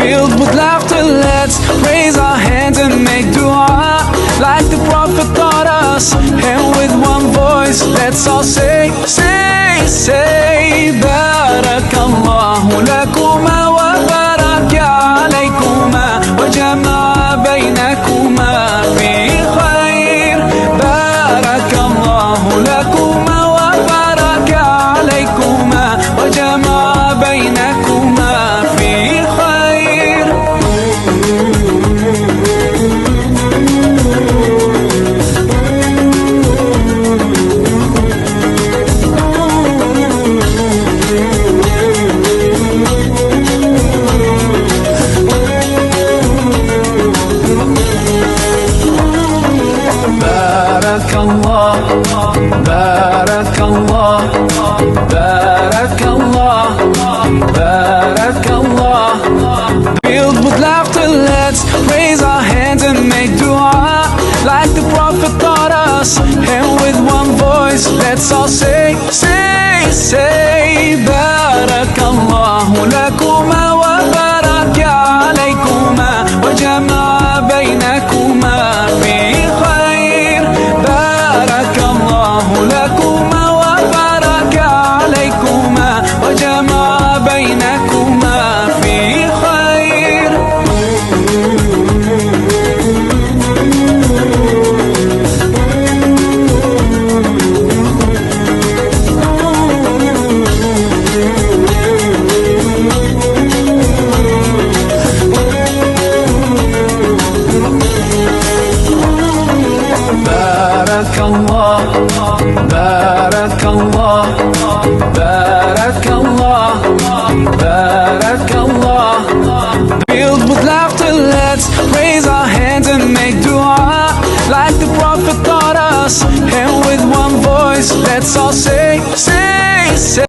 Filled with laughter, let's raise our hands and make dua like the Prophet taught us. And with one voice, let's all say, say, say, Barakallahu lakuma wa baraka alaykuma wa jama'a baynakuma fi khair. Barakallahu lakuma wa baraka alaykuma wa jama'a baynakuma fi khair. Barakallah, Barakallah, Barakallah, Barakallah. Filled with laughter, let's raise our hands and make dua like the Prophet taught us. And with one voice, let's all say, say, say, Barakallahu lakuma wa baraka alaykuma wa jama'a baynakuma fi khair. Barakallahu lakuma wa baraka alaykuma wa jama'a baynakuma fi khair. Barakallah, Barakallah, Barakallah, Barakallah. Filled with laughter, let's raise our hands and make dua like the Prophet taught us. And with one voice, let's all say, say, say.